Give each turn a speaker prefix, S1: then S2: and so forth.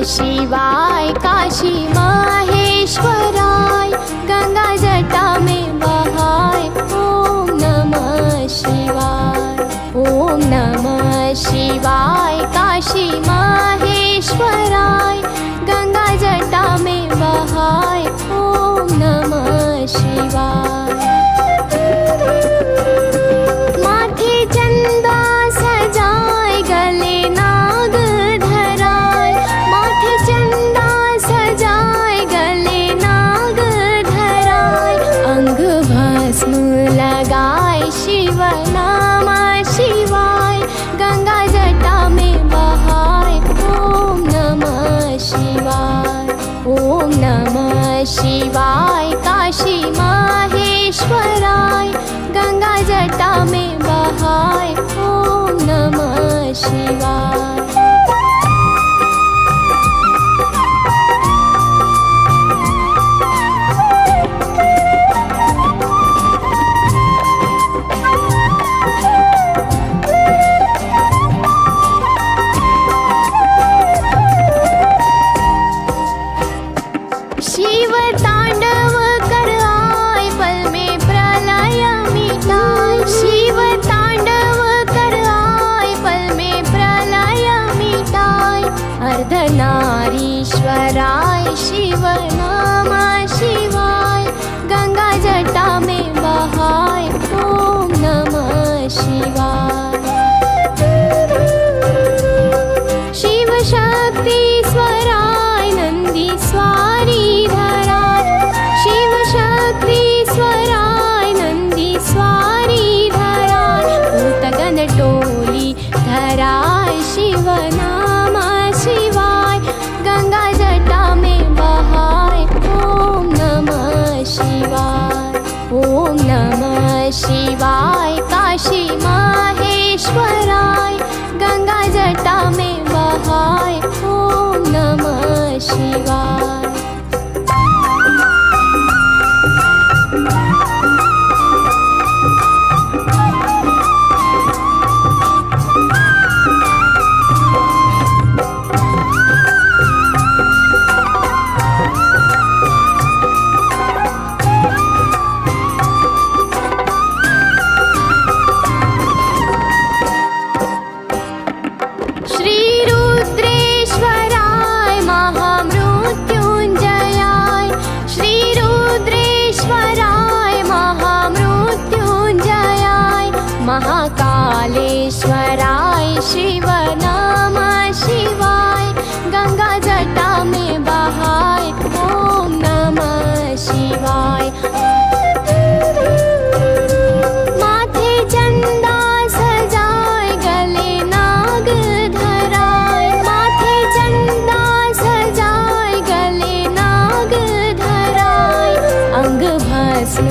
S1: शिवाय काशी माहेश्वराय गंगा जटा में बहाय ओम नमः शिवाय। ओम नमः शिवाय काशी माहेश्वराय गंगा जटा में बहाय ओम नमः शिवाय। माथे चंदा सजाय गले नाग धराय माथे चंदा सजाय गले नाग धराय अंग भस्म लगाय शिव नामा शिवाय गंगा जटा में बहाय ओम नमः शिवाय। ओम नमः शिवाय काशी माहेश्वराय गंगा जटा में बहाय ओम नमः शिवाय। शिव तांडव कर आय पल में प्रलय मिटाय शिव तांडव कर आय पल में प्रलय मिटाय अर्धनारीश्वराय शिव नामा शिवाय गंगा जटा में बहाय ओम नमः शिवाय। शिव शक्ति स्वराय नंदी स्वारी धराय शिव शक्ति स्वराय नंदी स्वारी धराय भूतगण टोली धराय शिव नामा शिवाय गंगा जटा में बहाय ओम नमः शिवाय। ओम नमः शिवाय काशी माहेश्वराय गंगा जटा में बहाय ओम नमः शिवाय। श्री रुद्रेश्वराय महामृत्युंजयाय श्री रुद्रेश्वराय महामृत्युंजयाय महाकालेश्वराय शिव नामा शिवाय गंगा जटा में बहाय ओम नमः शिवाय। माथे चंदा सजाय गले नाग धराय माथे चंदा सजाय गले नाग धराय अंग भस्म